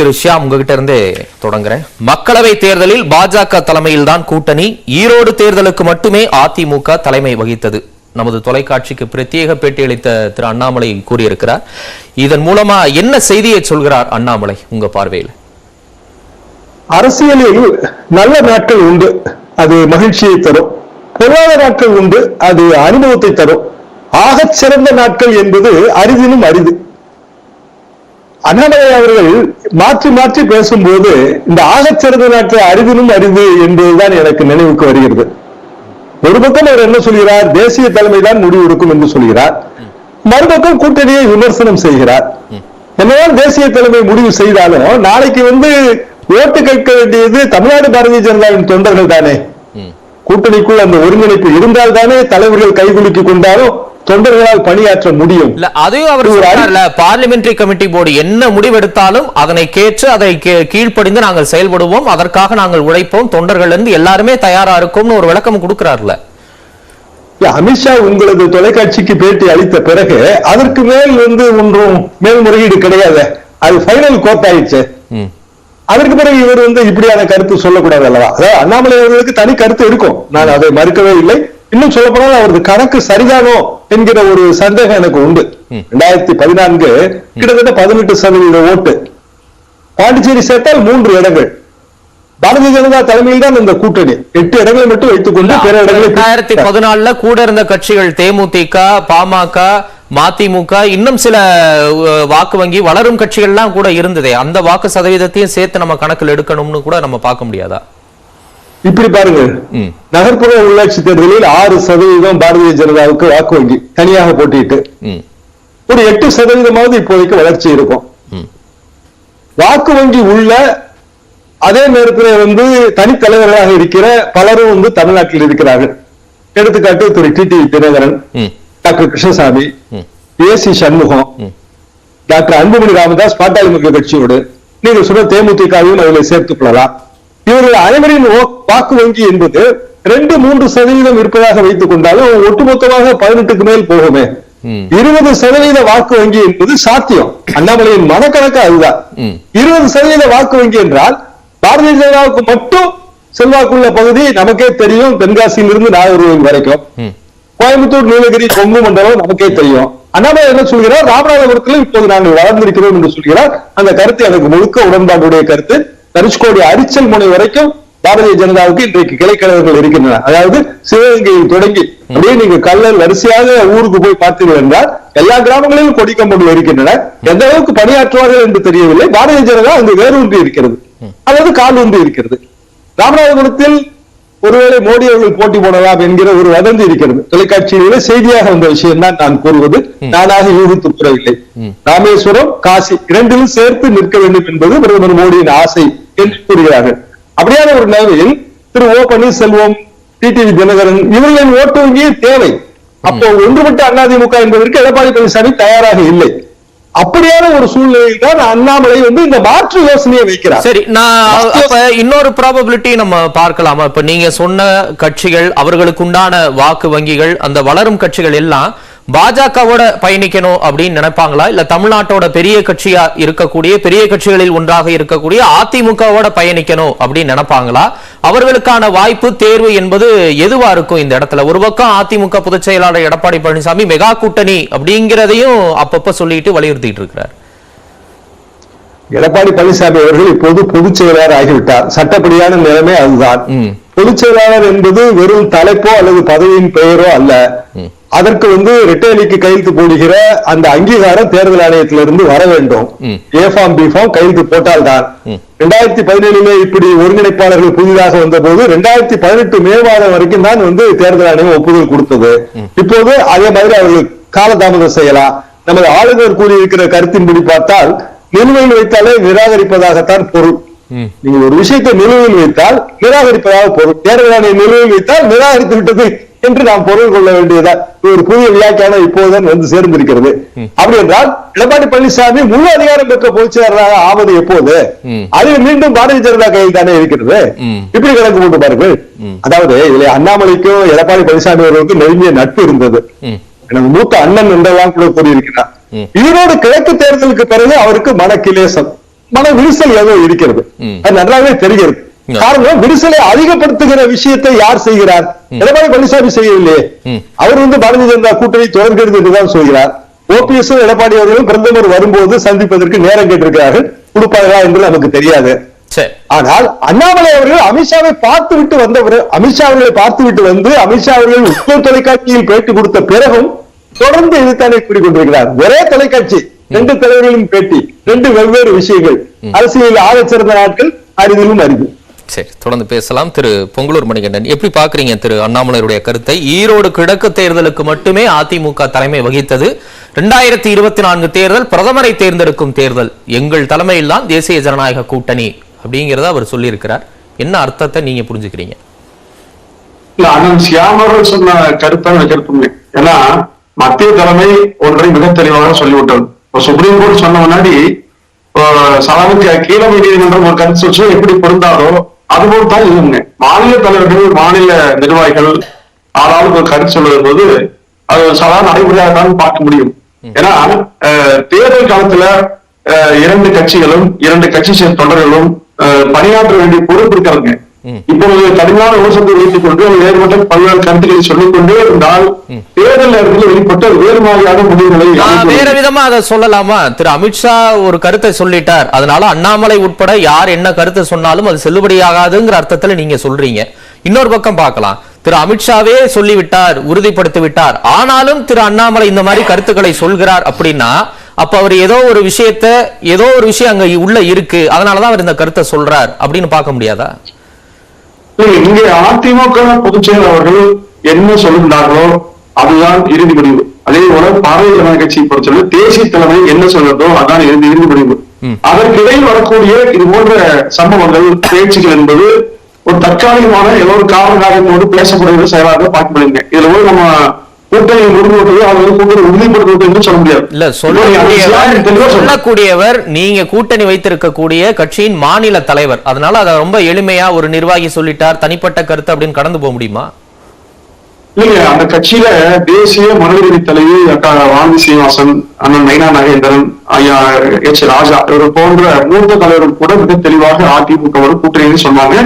திரு ஷியாம், உங்ககிட்ட இருந்து தொடங்குறேன். மக்களவை தேர்தலில் பாஜக தலைமையில் தான் கூட்டணி, ஈரோடு தேர்தலுக்கு மட்டுமே அதிமுக தலைமை வகித்தது. நமது தொலைக்காட்சிக்கு பிரத்யேக பேட்டியளித்த திரு அண்ணாமலை கூறியிருக்கிறார். இதன் மூலமா என்ன செய்தியை சொல்கிறார் அண்ணாமலை உங்க பார்வையில்? அரசியலில் நல்ல நாட்கள் உண்டு, அது மகிழ்ச்சியை தரும். பொருளாதார நாட்கள் உண்டு, அது அனுபவத்தை தரும். ஆகச் சிறந்த நாட்கள் என்பது அரிதினும் அரிது. அண்ணாமலை அவர்கள் மாற்றி மாற்றி பேசும்போது இந்த ஆகச்சிறந்த நாட்கள் அரிதினும் அரிது என்பதுதான் எனக்கு நினைவுக்கு வருகிறது. ஒரு பக்கம் அவர் என்ன சொல்கிறார், தேசிய தலைமைதான் முடிவு எடுக்கும் என்று சொல்கிறார். மறுபக்கம் கூட்டணியை விமர்சனம் செய்கிறார். என்னதான் தேசிய தலைமை முடிவு செய்தாலும் நாளைக்கு ஓட்டு கேட்க வேண்டியது தமிழ்நாடு பாரதிய ஜனதாவின் தொண்டர்கள் தானே. கூட்டணிக்குள் அந்த ஒருங்கிணைப்பு இருந்தால் தானே தலைவர்கள் கைகுலுக்கி கொண்டாலும் தொண்டர்களால் பணியாற்ற முடியும். அதையும் அவர் சொல்றார்ல, பார்லிமெண்டரி கமிட்டி போர்டு என்ன முடிவெடுத்தாலும் அதனை கேட்டு அதை கீழ்ப்படிந்து நாங்கள் செயல்படுவோம், அதற்காக நாங்கள் உழைப்போம், தொண்டர்கள் இருந்து எல்லாருமே தயாரா இருக்கும்னு ஒரு விளக்கம் கொடுக்கிறார்ல. அமித்ஷா உங்களது தொலைக்காட்சிக்கு பேட்டி அளித்த பிறகு அதற்கு மேல் ஒன்றும் மேல்முறையீடு கிடையாது, அது ஃபைனல் கோர்ட் ஆயிடுச்சு. அதற்கு பிறகு இவர் இப்படியான கருத்து சொல்லக்கூடாது அல்லவா? அதாவது அண்ணாமலை அவர்களுக்கு தனி கருத்து இருக்கும், நான் அதை மறுக்கவே இல்லை. இன்னும் சொல்ல போனால் அவரது கணக்கு சரிதானோ என்கிற ஒரு சந்தேகம் எனக்கு உண்டு. 2014 கிட்டத்தட்ட 18% ஓட்டு, பாண்டிச்சேரி சேர்த்தால் 3 இடங்கள். பாரதிய ஜனதா தலைமையில் தான் இந்த கூட்டணி 8 இடங்களை மட்டும் வைத்துக் கொண்டு பிற இடங்களை 2014 கூட இருந்த கட்சிகள் தேமுதிக, பாமக, மதிமுக, இன்னும் சில வாக்கு வங்கி வளரும் கட்சிகள்லாம் கூட இருந்ததே. அந்த வாக்கு சதவீதத்தையும் சேர்த்து நம்ம கணக்கில் எடுக்கணும்னு கூட நம்ம பார்க்க முடியாதா? இப்படி பாருங்க, நகர்ப்புற உள்ளாட்சி தேர்தலில் 6% பாரதிய ஜனதாவுக்கு வாக்கு வங்கி தனியாக போட்டிட்டு ஒரு 8% இப்போதைக்கு வளர்ச்சி இருக்கும். வாக்கு வங்கி உள்ள அதே நேரத்தில் தனித்தலைவர்களாக இருக்கிற பலரும் தமிழ்நாட்டில் இருக்கிறார்கள். எடுத்துக்காட்டு திரு TTV Dhinakaran, doctor Krishnasamy, AC Shanmugam, doctor Anbumani Ramadoss பாட்டாளி மக்கள் கட்சியோடு, நீங்கள் சொன்ன தேமுதிகவும் அதில் சேர்த்துக் கொள்ளலாம். இவர்கள் அனைவரின் வாக்கு வங்கி என்பது 2-3% இருப்பதாக வைத்துக் கொண்டாலும் ஒட்டுமொத்தமாக 18க்கு மேல் போகுமே. 20% வாக்கு வங்கி என்பது சாத்தியம். அண்ணாமலையின் மனக்கணக்கு அதுதான். 20% வாக்கு வங்கி என்றால் பாரதிய ஜனதாவுக்கு மட்டும் செல்வாக்குள்ள பகுதி நமக்கே தெரியும். தென்காசியிலிருந்து நாகர்கோவில் வரைக்கும், கோயம்புத்தூர், நீலகிரி, கொங்கு மண்டலம் நமக்கே தெரியும். அண்ணாமலை என்ன சொல்கிறார், ராமநாதபுரத்தில் இப்போது நாங்கள் வளர்ந்திருக்கிறோம் என்று சொல்கிறார். அந்த கருத்து எனக்கு முழுக்க உடன்பாடுடைய கருத்து. தனுஷ்கோடி அரிச்சல் முனை வரைக்கும் பாரதிய ஜனதாவுக்கு இன்றைக்கு கிளைக்கழகங்கள் இருக்கின்றன. அதாவது சிவகங்கையில் தொடங்கி அப்படியே நீங்க கல்லல் வரிசையாக ஊருக்கு போய் பார்த்தீர்கள் என்றால் எல்லா கிராமங்களிலும் கொடி கம்பங்கள் இருக்கின்றன. எந்த அளவுக்கு பணியாற்றுவார்கள் என்று தெரியவில்லை. பாரதிய ஜனதா அங்கு வேரூன்றி இருக்கிறது, அதாவது கால் ஊன்றி இருக்கிறது. ராமநாதபுரத்தில் ஒருவேளை மோடி அவர்கள் போட்டி போடலாம் என்கிற ஒரு வதந்தி இருக்கிறது. தொலைக்காட்சியிலே செய்தியாக வந்த விஷயம் தான் நான் கூறுவது, நானாக யூகித்து கூறவில்லை. ராமேஸ்வரம், காசி இரண்டிலும் சேர்த்து நிற்க வேண்டும் என்பது பிரதமர் மோடியின் ஆசை என்று கூறுகிறார்கள். அப்படியான ஒரு நிலையில் திரு ஓ பன்னீர்செல்வம், டிடிவி தினகரன் இவர்களின் ஓட்டு வங்கியே தேவை. அப்போ ஒன்றுபட்ட அதிமுக என்பதற்கு எடப்பாடி பழனிசாமி தயாராக இல்லை. அப்படியான ஒரு சூழ்நிலையில் தான் அண்ணாமலை இந்த மாற்று யோசனையை வைக்கிறார். சரி, நான் இன்னொரு ப்ராபபிலிட்டி நம்ம பார்க்கலாமா? இப்ப நீங்க சொன்ன கட்சிகள், அவர்களுக்கு உண்டான வாக்கு வங்கிகள், அந்த வளரும் கட்சிகள் எல்லாம் பாஜகவோட பயணிக்கணும் அப்படின்னு நினைப்பாங்களா? இல்ல தமிழ்நாட்டோட பெரிய கட்சியா இருக்கக்கூடிய, பெரிய கட்சிகளில் ஒன்றாக இருக்கக்கூடிய அதிமுகவோட பயணிக்கணும் அப்படின்னு நினைப்பாங்களா? அவர்களுக்கான வாய்ப்பு தேர்வு என்பது எதுவா இருக்கும் இந்த இடத்துல? ஒரு பக்கம் அதிமுக பொதுச் செயலாளர் எடப்பாடி பழனிசாமி மெகா கூட்டணி அப்படிங்கிறதையும் அப்பப்ப சொல்லிட்டு வலியுறுத்திட்டு இருக்கிறார். எடப்பாடி பழனிசாமி அவர்கள் இப்போது பொதுச் செயலாளர் ஆகிவிட்டார். சட்டப்படியான நிலைமை அதுதான். பொதுச் செயலாளர் என்பது வெறும் தலைப்போ அல்லது பதவியின் பெயரோ அல்ல. அதற்கு ரெட்டையலிக்கு கையெழுத்து போடுகிற அந்த அங்கீகாரம் தேர்தல் ஆணையத்திலிருந்து வர வேண்டும். ஏ ஃபார்ம், பி ஃபார்ம் கையெழுத்து போட்டால்தான். 2017 இப்படி ஒருங்கிணைப்பாளர்கள் புதிதாக வந்த போது 2018 மே மாதம் வரைக்கும் தான் தேர்தல் ஆணையம் ஒப்புதல் கொடுத்தது. இப்போது அதே மாதிரி அவர்கள் காலதாமதம் செய்யலாம். நமது ஆளுநர் கூறியிருக்கிற கருத்தின்படி பார்த்தால் நிலுவையில் வைத்தாலே நிராகரிப்பதாகத்தான் பொருள். நீங்க ஒரு விஷயத்தை நிலுவையில் வைத்தால் நிராகரிப்பதாக பொருள். தேர்தல் ஆணையம் நிலுவையில் வைத்தால் நிராகரித்து விட்டது என்று நாம் பொருள் கொள்ள வேண்டியதா ஒரு புதிய வியாக்கியானம் இப்போதுதான் சேர்ந்திருக்கிறது. அப்படி என்றால் எடப்பாடி பழனிசாமி முழு அதிகாரம் பெற்ற பொதுச் செயலாளராக ஆவது எப்போது? அது மீண்டும் பாரதிய ஜனதா கையில் தானே இருக்கிறது. இப்படி கணக்கு போட்டு பாருங்கள். அதாவது இதுல அண்ணாமலைக்கும் எடப்பாடி பழனிசாமி அவர்களுக்கும் நெருங்கிய நட்பு இருந்தது. எனது மூத்த அண்ணன் என்றெல்லாம் கூட கூறியிருக்கிறார். ஈரோடு கிழக்கு தேர்தலுக்கு பிறகு அவருக்கு மனக்கிலேசம். மன விரிசல் ஏதோ இருக்கிறது, அது நன்றாகவே தெரிகிறது. காரணம், விரிசலை அதிகப்படுத்துகிற விஷயத்தை யார் செய்கிறார்? எடப்பாடி பழனிசாமி செய்யவில்லையே. அவர் பாரதிய ஜனதா கூட்டணி தொடர்கிறது என்றுதான் சொல்கிறார். ஓபிஎஸ் எடப்பாடி அவர்களும் பிரதமர் வரும்போது சந்திப்பதற்கு நேரம் கேட்டிருக்கிறார்கள். கொடுப்பார்களா என்று நமக்கு தெரியாது. ஆனால் அண்ணாமலை அவர்கள் அமித்ஷாவை பார்த்து விட்டு வந்தவர், அமித்ஷா அவர்களை பார்த்து விட்டு வந்து அமித்ஷா அவர்கள் உத்தர தொலைக்காட்சியில் பேட்டி கொடுத்த பிறகும் தொடர்ந்து இதுதானே கூறிக்கொண்டிருக்கிறார். ஒரே தொலைக்காட்சி, 2 தலைவர்களும் பேட்டி, 2 வெவ்வேறு விஷயங்கள். அரசியலில் ஆகச் சிறந்த நாட்கள் அரிதிலும் அரிது. சரி, தொடர்ந்து பேசலாம். திரு பொங்கலூர் மணிகண்டன், எப்படி பாக்குறீங்க திரு அண்ணாமலையுடைய கருத்தை? ஈரோடு கிழக்கு தேர்தலுக்கு மட்டுமே அதிமுக தலைமை வகித்தது. 2024 தேர்தல் பிரதமரை தேர்ந்தெடுக்கும் தேர்தல், எங்கள் தலைமையில் தான் தேசிய ஜனநாயக கூட்டணி அப்படிங்கறத அவர் சொல்லி இருக்கிறார். என்ன அர்த்தத்தை நீங்க புரிஞ்சுக்கிறீங்க? அண்ணன் சியாமர்கள் சொன்ன கருத்தை கருத்துமே. ஏன்னா மத்திய தலைமை ஒன்றை மிக தெளிவாக சொல்லிவிட்டது. சுப்ரீம் கோர்ட் சொன்ன முன்னாடி சாதாரண கீழ நீதிமன்றம் ஒரு கருத்து வச்சு எப்படி பொருந்தாதோ அதுபோல் தான் இதுங்க. மாநில தலைவர்கள், மாநில நிர்வாகிகள் ஆளாளுக்கு ஒரு கருத்து சொல்லும் போது அது சாதாரண நடைமுறையாக தான் பார்க்க முடியும். ஏன்னா தேர்தல் காலத்துல 2 கட்சிகளும் 2 கட்சி சேர்ந்த தொண்டர்களும் பணியாற்ற வேண்டிய பொறுப்பு இருக்காங்க. இப்பொழுது கடுமையான யோசனை வைத்துக் கொண்டு வேறுபட்ட பல்வேறு கருத்துக்களை சொல்லிக் கொண்டே இருந்தால் தேர்தல் நேரத்தில் வெளிப்பட்ட வேறு மாதிரியான முடிவுகளை வேற விதமா அதை சொல்லலாமா? திரு அமித்ஷா ஒரு கருத்தை சொல்லிட்டார், அதனால அண்ணாமலை உட்பட யார் என்ன கருத்தை சொன்னாலும் அது செல்லுபடியாகாதுங்கிற அர்த்தத்துல நீங்க சொல்றீங்க. இன்னொரு பக்கம் பார்க்கலாம், திரு அமித்ஷாவே சொல்லிவிட்டார், உறுதிப்படுத்தி விட்டார், ஆனாலும் திரு அண்ணாமலை இந்த மாதிரி கருத்துக்களை சொல்கிறார் அப்படின்னா அப்ப அவர் ஏதோ ஒரு விஷயம் அங்க உள்ள இருக்கு, அதனாலதான் அவர் இந்த கருத்தை சொல்றார் அப்படின்னு பார்க்க முடியாதா? இங்கே அதிமுக பொதுச் செயலர் அவர்கள் என்ன சொல்லுகிறார்களோ அதுதான் இறுதி முடிவு. அதே போல பாரதிய ஜனதா கட்சியை பொறுத்தவரை தேசிய தலைமை என்ன சொல்றதோ அதான் இறுதி முடிவு. அதற்கிடையில் வரக்கூடிய இது போன்ற சம்பவங்கள், பேச்சுகள் என்பது ஒரு தற்காலிகமான ஏதோ ஒரு காரணத்தோடு பேசக்கூடிய செயலாக பார்க்க முடியுங்க. இதுல போய் நம்ம கூட்டணி உறுதிப்படுத்துவது அல்லது கூட்டணி உறுதிப்படுத்துவது என்று சொல்ல முடியாது. இல்ல, சொல்லக்கூடியவர் நீங்க கூட்டணி வைத்திருக்கக்கூடிய கட்சியின் மாநில தலைவர், அதனால அதை ரொம்ப எளிமையா ஒரு நிர்வாகி சொல்லிட்டார், தனிப்பட்ட கருத்து அப்படின்னு கடந்து போக முடியுமா? இல்லைங்க, அந்த கட்சியில தேசிய மனநல தலைவி அக்கா வாந்தி சீனிவாசன், அண்ணன் நைனா நாகேந்திரன், ஐயா எச் ராஜா இவர் போன்ற மூத்த தலைவர்கள் கூட மிக தெளிவாக அதிமுக கூட்டணி சொன்னாங்க.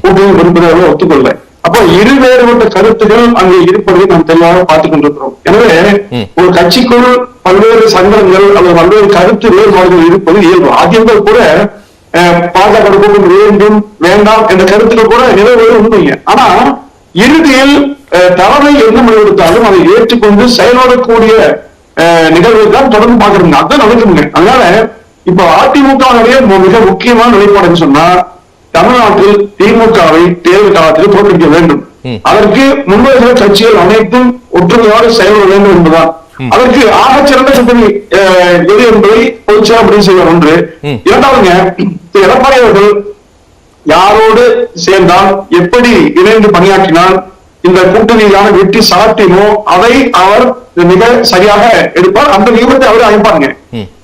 கூட்டணி விரும்புகிறவர்கள் ஒத்துக்கொள்ள. அப்போ இரு வேறுபட்ட கருத்துகள் அங்கே இருப்பதை நாம் தெளிவாக பார்த்துக் கொண்டிருக்கிறோம். எனவே ஒரு கட்சிக்குள் பல்வேறு சங்கடங்கள் அல்லது பல்வேறு கருத்து வேறுபாடுகள் இருப்பது இயல்பு. அதிமுக கூட பாஜக வேண்டும் வேண்டாம் என்ற கருத்துக்கள் கூட நிறைவேறது உண்மைங்க. ஆனா இறுதியில் தலைமை என்ன முடிவெடுத்தாலும் அதை ஏற்றுக்கொண்டு செயல்படக்கூடிய நிகழ்வை தான் தொடர்ந்து பார்க்கறோம். அதுதான் நடக்குதுங்க. அதனால இப்ப அதிமுகவுடைய மிக முக்கியமான நிலைப்பாடுன்னு சொன்னா தமிழ்நாட்டில் திமுகவை தேர்தல் காலத்தில் தோற்கடிக்க வேண்டும். அதற்கு முன்வைக்கிற கட்சிகள் அனைத்தும் ஒற்றுமையாக செயல்பட வேண்டும் என்பதுதான். அதற்கு ஆகச்சிறந்த கூட்டணி எது என்பதை பொதுச்செயலாளர் முடிவு செய்வார் ஒன்று. இரண்டாவதுங்க, எடப்பாடி அவர்கள் யாரோடு சேர்ந்தால் எப்படி இணைந்து பணியாற்றினால் இந்த கூட்டணியிலான வெற்றி சாத்தியமோ அதை அவர் மிக சரியாக எடுப்பார். அந்த வியூகத்தை அவர் அமைப்பாருங்க.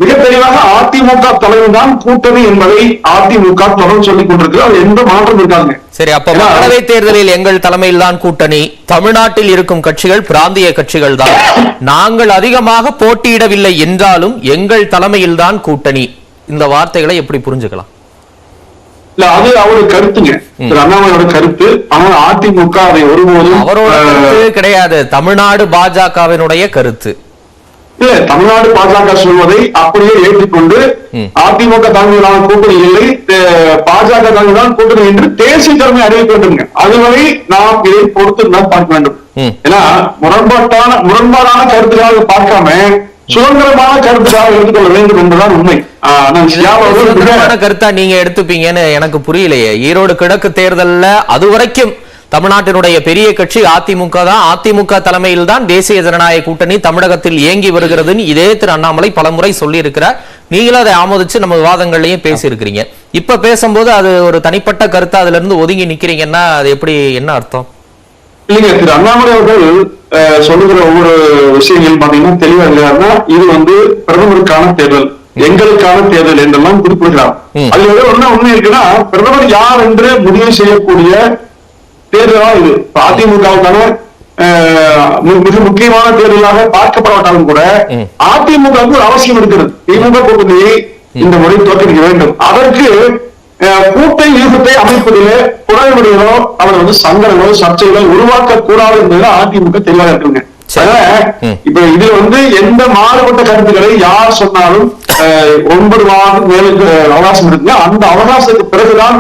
மிக தெளிவாக அதிமுக தலைவர் தான் கூட்டணி என்பதை அதிமுக தொடர்ந்து சொல்லிக் கொண்டிருக்கு. அது எந்த மாற்றம் இருக்காங்க. சரி, அப்ப மக்களவை தேர்தலில் எங்கள் தலைமையில் தான் கூட்டணி, தமிழ்நாட்டில் இருக்கும் கட்சிகள் பிராந்திய கட்சிகள் தான், நாங்கள் அதிகமாக போட்டியிடவில்லை என்றாலும் எங்கள் தலைமையில் தான் கூட்டணி, இந்த வார்த்தைகளை எப்படி புரிஞ்சுக்கலாம்? இல்ல, அது அவருடைய கருத்துங்க, அண்ணாமலையோட கருத்து. ஆனால் அதிமுக அதை ஒருபோதும் அவரோட கருத்து கிடையாது, தமிழ்நாடு பாஜகவினுடைய கருத்து. இல்ல, தமிழ்நாடு பாஜக சொல்வதை அப்படியே ஏற்றுக்கொண்டு அதிமுக தலைமையிலான கூட்டணி இல்லை, பாஜக தலைமையிலான கூட்டணி என்று தேசிய தலைமை அறிவிக்க வேண்டுங்க. அதுவரை நாம் இதை பொறுத்து தான் பார்க்க வேண்டும். ஏன்னா முரண்பாடான கருத்துக்காக பார்க்காம சுதந்திரமான கருத்துக்காக எடுத்துக்கொள்ள வேண்டும் என்பதுதான் உண்மை. கருத்தா நீங்க எடுத்துப்பீங்கன்னு எனக்கு புரியலையே. ஈரோடு கிழக்கு தேர்தல்ல அதுவரைக்கும் தமிழ்நாட்டினுடைய பெரிய கட்சி அதிமுக தான், அதிமுக தலைமையில் தான் தேசிய ஜனநாயக கூட்டணி தமிழகத்தில் இயங்கி வருகிறதுன்னு இதே திரு அண்ணாமலை பலமுறை சொல்லி இருக்கிறார். நீங்களும் அதை ஆமோதிச்சு நம்ம விவாதங்கள்லயும் பேசி இருக்கிறீங்க. இப்ப பேசும்போது அது ஒரு தனிப்பட்ட கருத்து, அதுல இருந்து ஒதுங்கி நிக்கிறீங்கன்னா அது எப்படி, என்ன அர்த்தம்? இல்லைங்க, திரு அண்ணாமலை அவர்கள் சொல்லுகிற ஒவ்வொரு விஷயங்கள் பாத்தீங்கன்னா தெளிவா இல்லையாருன்னா இது பிரதமருக்கான தேர்தல், எங்களுக்கான தேர்தல் என்றெல்லாம் குறிப்பிடுகிறார். அதுல என்ன உண்மை இருக்குன்னா பிரதமர் யார் என்று முடிவு செய்யக்கூடிய தேர்தலா இது. அதிமுகவுக்கான மிக முக்கியமான தேர்தலாக பார்க்கப்படாவிட்டாலும் கூட அதிமுகவுக்கு ஒரு அவசியம் இருக்கிறது. திமுக கூட்டணியை இந்த முறை தோற்கடிக்க வேண்டும். அதற்கு கூட்டணி யூகத்தை அமைப்பதிலே குறைமுறைகளோ அல்லது சங்கடங்களோ சர்ச்சைகளோ உருவாக்க கூடாது என்பதில் அதிமுக தெளிவாக இருக்குங்க. இப்ப இதுல எந்த மாறுபட்ட கருத்துக்களை யார் சொன்னாலும் 9 மாதம் மேலுக்கு அவகாசம் இருக்குங்க. அந்த அவகாசத்துக்கு பிறகுதான்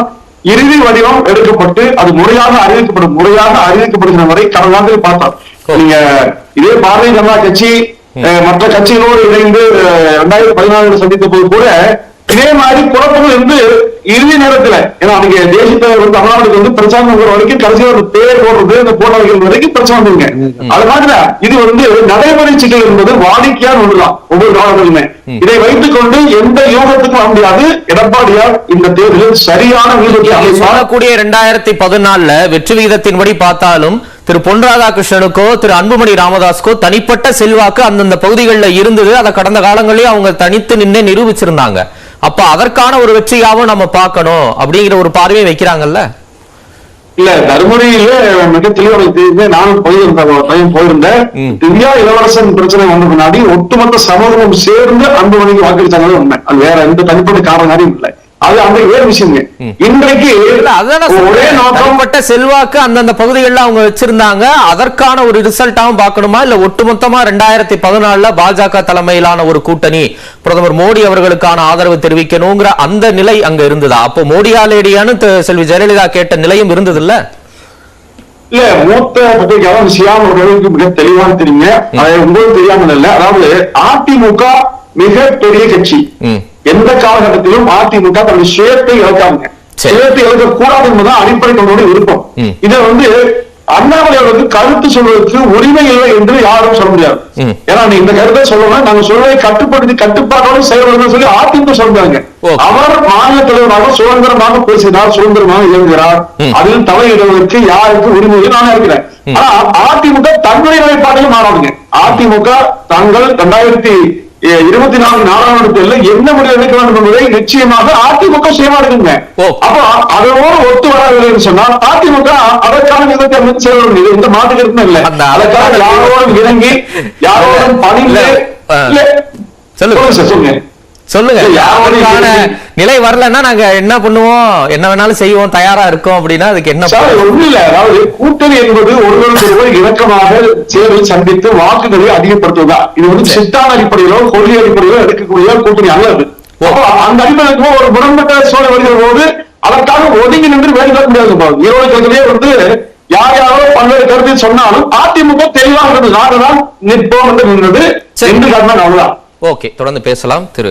இறுதி வடிவம் எடுக்கப்பட்டு அது முறையாக அறிவிக்கப்படுகிற வரை கடந்த நாட்கள் பார்த்தோம். நீங்க இதே பாரதிய ஜனதா கட்சி மற்ற கட்சிகளோடு இணைந்து 2014 சந்தித்த போது கூட இதே மாதிரி குழப்பங்கள் இறுதி நேரத்துல, ஏன்னா அன்னைக்கு தேசிய தலைவர் தமிழ்நாட்டுக்கு பிரச்சாரம் வரைக்கும் கடைசியாக ஒரு பேர் போடுறது இந்த போட்டோகள் வரைக்கும் பிரச்சனை வந்துங்க. அது மாதிரி இது நடைமுறை சிக்கல் என்பது வாடிக்கையான ஒன்றுதான் ஒவ்வொரு காலங்களிலுமே. இதை வைத்துக் கொண்டு எந்த யோகத்துக்கும் வர முடியாது. எடப்பாடியார் இந்த தேர்தலில் சரியான வீதத்தை சொல்லக்கூடிய 2014 வெற்றி விகிதத்தின்படி பார்த்தாலும் திரு பொன் ராதாகிருஷ்ணனுக்கோ திரு அன்புமணி ராமதாஸ்கோ தனிப்பட்ட செல்வாக்கு அந்தந்த பகுதிகளில் இருந்தது. அதை கடந்த காலங்களிலேயே அவங்க தனித்து நின்று நிரூபிச்சிருந்தாங்க. அப்ப அதற்கான ஒரு வெற்றியாவும் நம்ம பார்க்கணும் அப்படிங்கிற ஒரு பார்வையை வைக்கிறாங்கல்ல. இல்ல, தர்மபுரியில மிக தெளிவாக நானும் போயிருந்தேன். திவ்யா இளவரசன் பிரச்சனை வந்த முன்னாடி ஒட்டுமொத்த சமூகமும் சேர்ந்து அன்புமணிக்கு வாக்களிச்சாங்க உண்மை. அது வேற எந்த தனிப்பட்ட காரணம் இல்லை. அது அந்த வேறு விஷயங்க. இன்றைக்கு ஒரே நோக்கப்பட்ட செல்வாக்கு அந்தந்த பகுதிகளில் அவங்க வச்சிருந்தாங்க. அதற்கான ஒரு ரிசல்ட்டாவும் பார்க்கணுமா, இல்ல ஒட்டுமொத்தமா 2014 பாஜக தலைமையிலான ஒரு கூட்டணி பிரதமர் மோடி அவர்களுக்கான ஆதரவு தெரிவிக்கணுங்கிற அந்த நிலை அங்க இருந்ததா? அப்போ மோடியா லேடியான்னு செல்வி ஜெயலலிதா கேட்ட நிலையும் இருந்தது இல்ல? இல்ல, மூத்த பத்திரிகையாளர் சியாம் அவர்களுக்கு மிக தெளிவான தெரியுங்க. உங்களுக்கு தெரியாமல் இல்ல. அதாவது அதிமுக மிகப்பெரிய கட்சி. எந்த காலகட்டத்திலும் அதிமுக தன்னுடைய சுயத்தை இழக்காங்க. சுயத்தை இழக்கக்கூடாது என்பதுதான் அடிப்படை கொண்டோட விருப்பம். இதை அண்ணாமலை அவர்களுக்கு கருத்து சொல்வதற்கு உரிமை இல்லை என்று யாரும் சொல்ல முடியாது. ஏன்னா நீ இந்த கருத்தை சொல்லணும், நாங்க சொல்வதை கட்டுப்பாட்டோடு செயல்படுன்னு சொல்லி அதிமுக சொல்றாங்க. அவர் மாநில தலைவராக சுதந்திரமாக பேசினார், சுதந்திரமாக இயங்குகிறார். அதில் தலையிடுவதற்கு யாருக்கு உரிமை நான் இருக்கிறேன். ஆனா அதிமுக தங்களுடைய நிலைப்பாட்டிலும் மாறாதுங்க. அதிமுக தங்கள் 2024 நாடாளுமன்ற தேர்தலில் என்ன முடிவு எடுக்க வேண்டும் என்பதை நிச்சயமாக அதிமுக சுயமா இருக்குங்க. அப்போ அதோடு ஒத்து வரவில்லை சொன்னால் அதிமுக அதற்கான விதத்தை அமைத்து செல்ல முடியும். எந்த மாற்று கருத்தும் இல்லை. அதற்காக யாரோடும் இறங்கி யாரோடும் பணிந்து சொல்லுங்க. நிலை வரலன்னா நாங்க என்ன பண்ணுவோம், என்ன வேணாலும் செய்வோம், தயாரா இருக்கோம் அப்படின்னா அதுக்கு என்ன ஒண்ணு இல்ல. அதாவது கூட்டணி என்பது ஒருவருக்கொருவர் இணக்கமாக சேவை சந்தித்து வாக்குகளை அதிகப்படுத்துவதா? இது சித்தான அடிப்படையிலோ கொள்கை அடிப்படையிலோ எடுக்கக்கூடிய கூட்டணி அல்லது. அந்த அடிப்படைக்கு ஒரு முரண்பட்ட சூழல் வருகிற போது அதற்காக ஒதுங்கி நின்று வேலை பார்க்க முடியாது. ஈரோடு யார் யாரோ பல்வேறு கருத்தை சொன்னாலும் அதிமுக தெளிவாக இருந்தது. நாங்கள் தான் நிற்போம் என்று நின்றது என்று காரணம் அவ்வளவுதான். ஓகே, தொடர்ந்து பேசலாம். திரு